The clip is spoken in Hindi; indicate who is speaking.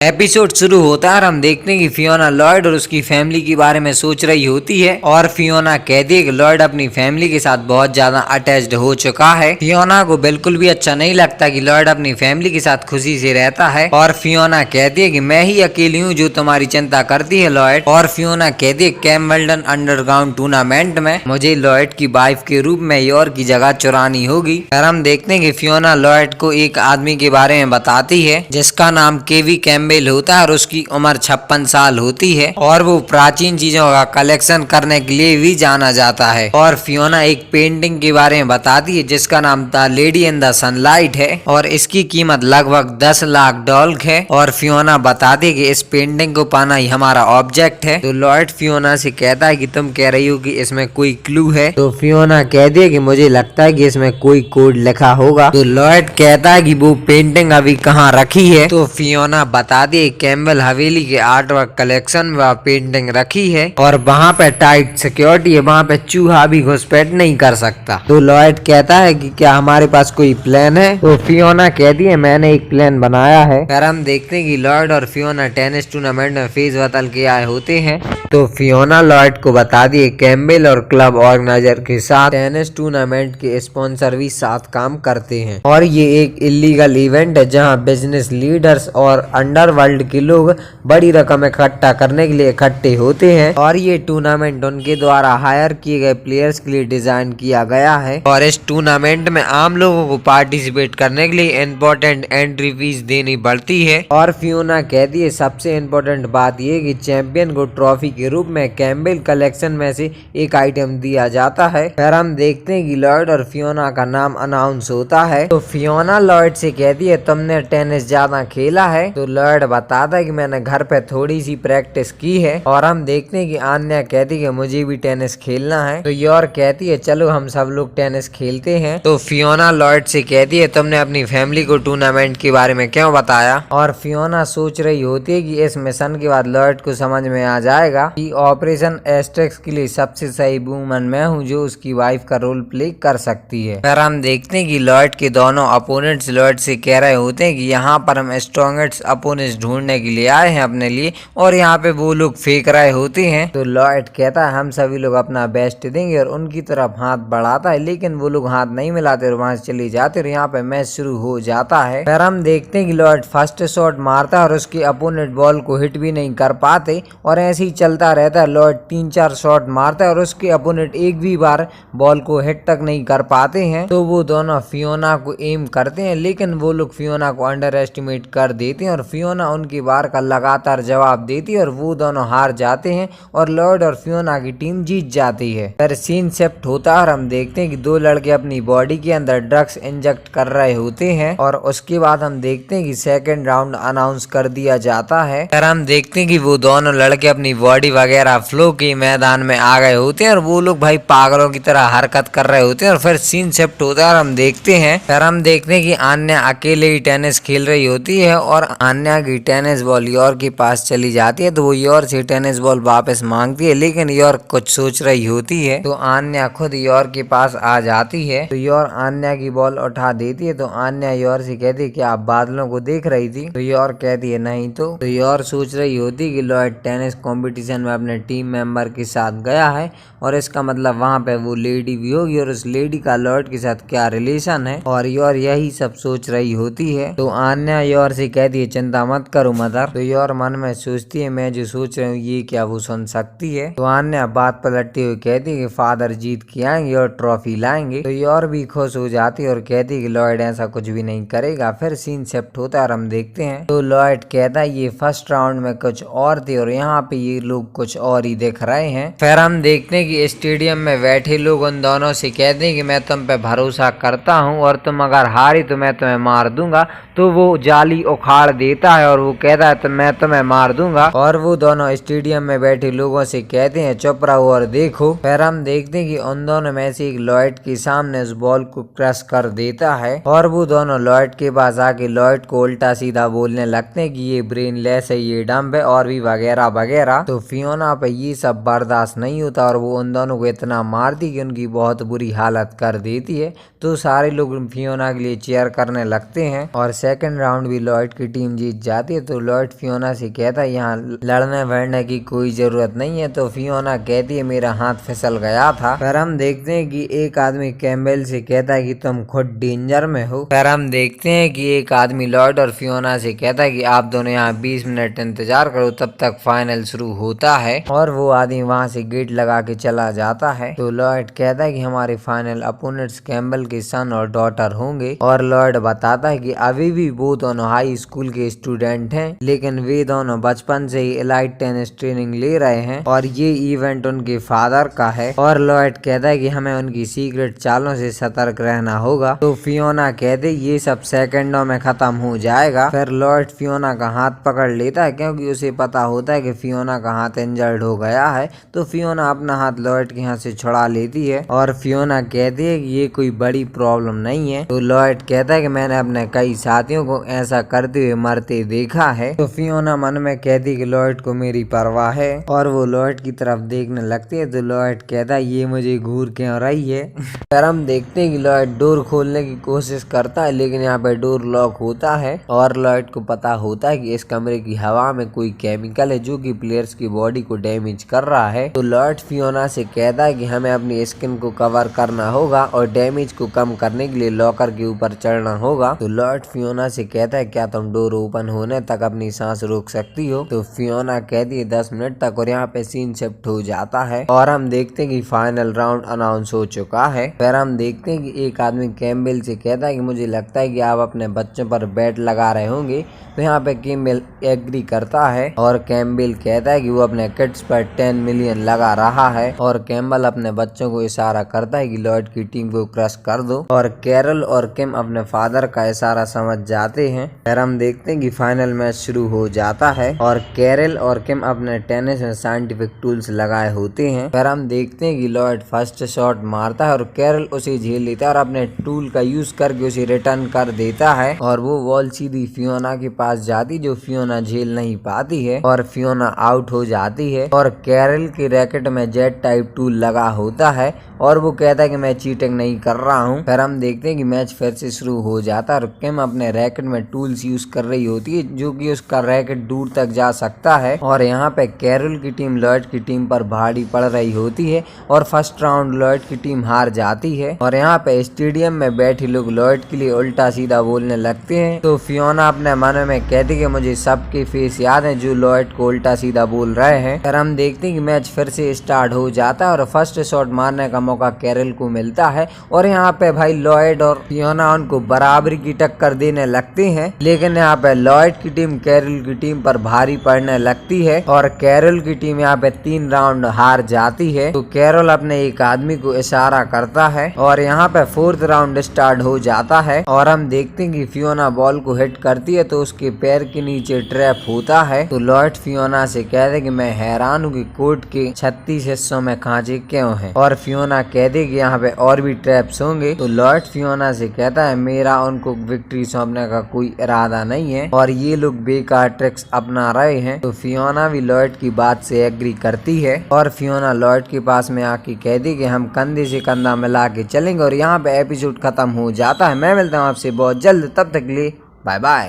Speaker 1: एपिसोड शुरू होता है और हम देखते हैं कि फियोना लॉयड और उसकी फैमिली के बारे में सोच रही होती है और फियोना कहती है कि लॉयड अपनी फैमिली के साथ बहुत ज्यादा अटैच्ड हो चुका है। फियोना को बिल्कुल भी अच्छा नहीं लगता कि लॉयड अपनी फैमिली के साथ खुशी से रहता है और फियोना कहती है कि मैं ही अकेली हूँ जो तुम्हारी चिंता करती है लॉयड। और फियोना कहती है कैम्बलडन अंडरग्राउंड टूर्नामेंट में मुझे लॉयड की वाइफ के रूप में योर की जगह चुरानी होगी। फिर हम देखते हैं कि फियोना लॉयड को एक आदमी के बारे में बताती है जिसका नाम केवी कैम्बेल होता है और उसकी उम्र 56 साल होती है और वो प्राचीन चीजों का कलेक्शन करने के लिए भी जाना जाता है। और फियोना एक पेंटिंग के बारे में बताती है जिसका नाम the lady in the sunlight है और इसकी कीमत लगभग 10 लाख डॉलर है। और फियोना बताती है कि इस पेंटिंग को पाना ही हमारा ऑब्जेक्ट है। तो लॉयड फियोना से कहता है कि तुम कह रही हो कि इसमें कोई क्लू है। तो फियोना कहती है कि मुझे लगता है कि इसमें कोई कोड लिखा होगा। तो लॉयड कहता है कि वो पेंटिंग अभी कहाँ रखी है। तो फियोना बता दी कैम्बल हवेली के आर्ट वर्क कलेक्शन में पेंटिंग रखी है और वहाँ पे टाइट सिक्योरिटी है, वहाँ पे चूहा भी घुसपैठ नहीं कर सकता। तो लॉयड कहता है कि क्या हमारे पास कोई प्लान है। तो फियोना कहती है मैंने एक प्लान बनाया है। फिर हम देखते हैं कि लॉयड और फियोना टेनिस टूर्नामेंट में फेस बदल के आए होते हैं। तो फियोना लॉयड को बता दिए कैम्बेल और क्लब ऑर्गेनाइजर के साथ टेनिस टूर्नामेंट के स्पॉन्सर भी साथ काम करते हैं और ये एक इलीगल इवेंट है जहाँ बिजनेस लीडर्स और अंडरवर्ल्ड के लोग बड़ी रकम इकट्ठा करने के लिए इकट्ठे होते हैं। और ये टूर्नामेंट उनके द्वारा हायर किए गए प्लेयर्स के लिए डिजाइन किया गया है और इस टूर्नामेंट में आम लोगों को पार्टिसिपेट करने के लिए इम्पोर्टेंट एंट्री फीस देनी पड़ती है। और फियोना कहती है सबसे इम्पोर्टेंट बात यह कि चैंपियन को ट्रॉफी के रूप में कैम्बेल कलेक्शन में से एक आइटम दिया जाता है। फिर हम देखते हैं कि लॉयड और फियोना का नाम अनाउंस होता है। तो फियोना लॉयड से कहती है तुमने टेनिस ज्यादा खेला है। तो लॉयड बताता है कि मैंने घर पे थोड़ी सी प्रैक्टिस की है। और हम देखते हैं कि आन्या कहती है मुझे भी टेनिस खेलना है। तो योर कहती है चलो हम सब लोग टेनिस खेलते हैं। तो फियोना लॉयड से कहती है तुमने अपनी फैमिली को टूर्नामेंट के बारे में क्यों बताया। और फियोना सोच रही होती है कि इस मिशन के बाद लॉयड को समझ में आ जाएगा कि ऑपरेशन एस्ट्रिक्स के लिए सबसे सही वूमन मैं हूँ जो उसकी वाइफ का रोल प्ले कर सकती है। फिर हम देखते हैं कि लॉयड के दोनों अपोनेंट्स लॉयड से कह रहे होते हैं कि यहाँ पर हम स्ट्रॉन्गेस्ट अपोनेंट्स ढूंढने के लिए आए हैं अपने लिए और यहाँ पे वो लोग फेंक रहे होते हैं। तो लॉयड कहता है हम सभी लोग अपना बेस्ट देंगे और उनकी तरफ हाथ बढ़ाता है लेकिन वो लोग हाथ नहीं मिलाते और वहां से चले जाते और यहाँ पे मैच शुरू हो जाता है। फिर हम देखते हैं कि लॉयड फर्स्ट शॉट मारता है और उसके अपोनेंट बॉल को हिट भी नहीं कर पाते और ऐसे ही चलता रहता है। लॉयड 3-4 शॉट मारता है और उसके अपोनेंट एक भी बार बॉल को हिट तक नहीं कर पाते हैं। तो वो दोनों फियोना को एम करते हैं लेकिन वो लोग फियोना को अंडर एस्टिमेट कर देते हैं और फियोना उनकी बार का लगातार जवाब देती है और वो दोनों हार जाते हैं और लॉयड और फियोना की टीम जीत जाती है। फिर सीन शिफ्ट होता है और हम देखते हैं कि दो लड़के अपनी बॉडी के अंदर ड्रग्स इंजेक्ट कर रहे होते हैं और उसके बाद हम देखते हैं कि सेकंड राउंड अनाउंस कर दिया जाता है। फिर हम देखते हैं कि वो दोनों लड़के अपनी बॉडी वगैरह फ्लो के मैदान में आ गए होते हैं और वो लोग भाई पागलों की तरह हरकत कर रहे होते हैं। और फिर सीन शिफ्ट होता है और हम देखते हैं कि आन्या अकेले ही टेनिस खेल रही होती है और आन्या की टेनिस बॉल योर के पास चली जाती है। तो वो योर से टेनिस बॉल वापस मांगती है लेकिन योर कुछ सोच रही होती है। तो आन्या खुद योर के पास आ जाती है। तो योर आन्या की बॉल उठा देती है। तो आन्या योर से कहती है कि आप बादलों को देख रही थी। तो योर कहती है नहीं। तो योर सोच रही होती कि लॉयड टेनिस कंपटीशन में अपने टीम मेंबर के साथ गया है और इसका मतलब वहां पे वो लेडी भी होगी और उस लेडी का लॉयड के साथ क्या रिलेशन है और योर यही सब सोच रही होती है। तो आन्या योर से कहती है चिंता मत करो मदर। तो योर मन में सोचती है मैं जो सोच रही हूँ ये क्या वो सुन सकती है। तो आन्या बात पलटती हुई कहती है कि फादर जीत के आएंगे और ट्रॉफी लाएंगे। तो योर भी खुश हो जाती है और कहती है कि लॉयड ऐसा कुछ भी नहीं करेगा। फिर सीन शिफ्ट होता है और हम देखते हैं तो लॉयड कहता है ये फर्स्ट राउंड में कुछ और थे और यहाँ पे ये लोग कुछ और ही दिख रहे हैं। फिर हम देखते हैं कि स्टेडियम में बैठे लोग उन दोनों से कहते हैं कि मैं तुम पे भरोसा करता हूँ और तुम अगर हारी तो मैं तुम्हें मार दूंगा। तो वो जाली उखाड़ देता है और वो कहता है तो मैं तुम्हें मार दूंगा। और वो दोनों स्टेडियम में बैठे लोगों से कहते हैं चुप रहो और देखो। फिर हम देखते हैं कि उन दोनों में से एक लॉयड के सामने उस बॉल को क्रश कर देता है और वो दोनों लॉयड के पास आके लॉयड को उल्टा सीधा बोलने लगते हैं कि ये ब्रेनलेस है, ये डम्ब है और भी वगैरह वगैरह। तो फियोना पे ये सब बर्दाश्त नहीं होता और वो उन दोनों को इतना मारती कि उनकी बहुत बुरी हालत कर देती है। तो सारे लोग फियोना के लिए चीयर करने लगते हैं और सेकंड राउंड भी लॉयड की टीम जीत जाती है। जाती है तो लॉयड फियोना से कहता है यहाँ लड़ने वड़ने की कोई जरूरत नहीं है। तो फियोना कहती है मेरा हाथ फिसल गया था। फिर हम देखते हैं कि एक आदमी कैम्बेल से कहता है कि तुम खुद डेंजर में हो। फिर हम देखते हैं कि एक आदमी लॉयड और फियोना से कहता है कि आप दोनों यहाँ 20 मिनट इंतजार करो, तब तक फाइनल शुरू होता है। और वो आदमी वहाँ से गेट लगा के चला जाता है। तो लॉयड कहता है कि हमारे फाइनल अपोनेंट्स कैम्बेल के सन और डॉटर होंगे। और लॉयड बताता है कि अभी भी वो दोनों हाई स्कूल के स्टूडेंट हैं, लेकिन वे दोनों बचपन से ही एलाइट टेनिस ट्रेनिंग ले रहे हैं और ये इवेंट उनके फादर का है। और लॉयड कहता है कि हमें उनकी सीक्रेट चालों से सतर्क रहना होगा। तो फियोना कहते ये सब सेकंडों में खत्म हो जाएगा। फिर लॉयड फियोना का हाथ पकड़ लेता है क्योंकि उसे पता होता है कि फियोना का हाथ इंजर्ड हो गया है। तो फियोना अपना हाथ लॉयड के हाथ से छुड़ा लेती है और फियोना कहती है कि ये कोई बड़ी प्रॉब्लम नहीं है। तो लॉयड कहता है कि मैंने अपने कई साथियों को ऐसा करते हुए मरते देखा है। तो फियोना मन में कहती है कि लॉयड को मेरी परवाह है और वो लॉयड की तरफ देखने लगती है। तो लॉयड कहता है ये मुझे घूर क्यों रही है। फिर हम देखते हैं कि लॉयड डोर खोलने की कोशिश करता है, लेकिन यहाँ पे डोर लॉक होता है और लॉयड को पता होता है कि इस कमरे की हवा में कोई केमिकल है जो कि प्लेयर्स की बॉडी को डैमेज कर रहा है। तो लॉयड फियोना से कहता है कि हमें अपनी स्किन को कवर करना होगा और डैमेज को कम करने के लिए लॉकर के ऊपर चढ़ना होगा। तो लॉयड फियोना से कहता है क्या तुम डोर ओपन होने तक अपनी सांस रोक सकती हो। तो फियोना कहती है 10 मिनट तक और यहाँ पे सीन शिफ्ट हो जाता है और हम देखते हैं कि फाइनल राउंड अनाउंस हो चुका है। फिर हम देखते हैं कि एक आदमी कैम्बेल से कहता है कि मुझे लगता है कि आप अपने बच्चों पर बैट लगा रहे होंगे। तो यहाँ पे कैम्बेल एग्री करता है और कैम्बेल कहता है कि वो अपने किड्स पर 10 मिलियन लगा रहा है और कैम्बेल अपने बच्चों को इशारा करता है कि लॉयड की टीम को क्रश कर दो और कैरल और किम अपने फादर का इशारा समझ जाते हैं। फिर हम देखते हैं कि फाइनल मैच शुरू हो जाता है और कैरल और किम अपने टेनिस में साइंटिफिक टूल्स लगाए होते हैं। फिर हम देखते हैं कि लॉयड फर्स्ट शॉट मारता है और कैरल उसे झेल लेता है और अपने टूल का यूज करके उसे रिटर्न कर देता है और वो बॉल सीधी फियोना के पास जाती जो फियोना झेल नहीं पाती है और फियोना आउट हो जाती है। और कैरल के रैकेट में जेट टाइप टूल लगा होता है और वो कहता है कि मैं चीटिंग नहीं कर रहा हूँ। फिर हम देखते हैं कि मैच फिर से शुरू हो जाता है और किम अपने रैकेट में टूल्स यूज कर रही होती है जो कि उसका रैकेट दूर तक जा सकता है। और यहाँ पे कैरल की टीम लॉयड की टीम पर भारी पड़ रही होती है और फर्स्ट राउंड लॉयड की टीम हार जाती है। और यहाँ पे स्टेडियम में बैठे लोग लॉयड के लिए उल्टा सीधा बोलने लगते हैं। तो फियोना अपने मन में कहती है मुझे सबके फेस याद है जो लॉयड को उल्टा सीधा बोल रहे हैं। फिर हम देखते हैं कि मैच फिर से स्टार्ट हो जाता है और फर्स्ट शॉट मारने का मौका कैरल को मिलता है और यहाँ पे भाई लॉयड और फियोना उनको बराबरी की टक्कर देने लगते हैं। लेकिन यहाँ पे लॉयड की टीम कैरल की टीम पर भारी पड़ने लगती है और कैरल की टीम यहाँ पे 3 राउंड हार जाती है। तो कैरल अपने एक आदमी को इशारा करता है और यहाँ पे 4th राउंड स्टार्ट हो जाता है और हम देखते हैं कि फियोना बॉल को हिट करती है तो उसके पैर के नीचे ट्रैप होता है। तो लॉयड फियोना से कहते कि मैं हैरान हूँ कि कोर्ट के 36 हिस्सों में खांचे क्यों हैं और फियोना कहते कि यहाँ पे और भी ट्रैप्स होंगे। तो लॉयड फियोना से कहता है मेरा उनको विक्ट्री सौंपने का कोई इरादा नहीं है और ये लोग बेकार ट्रिक्स अपना रहे हैं। तो फियोना भी लॉयड की बात से एग्री करती है और फियोना लॉयड के पास में आके कहती कि हम कंधे से कंधा मिला के चलेंगे और यहाँ पे एपिसोड खत्म हो जाता है। मैं मिलता हूँ आपसे बहुत जल्द, तब तक के लिए बाय बाय।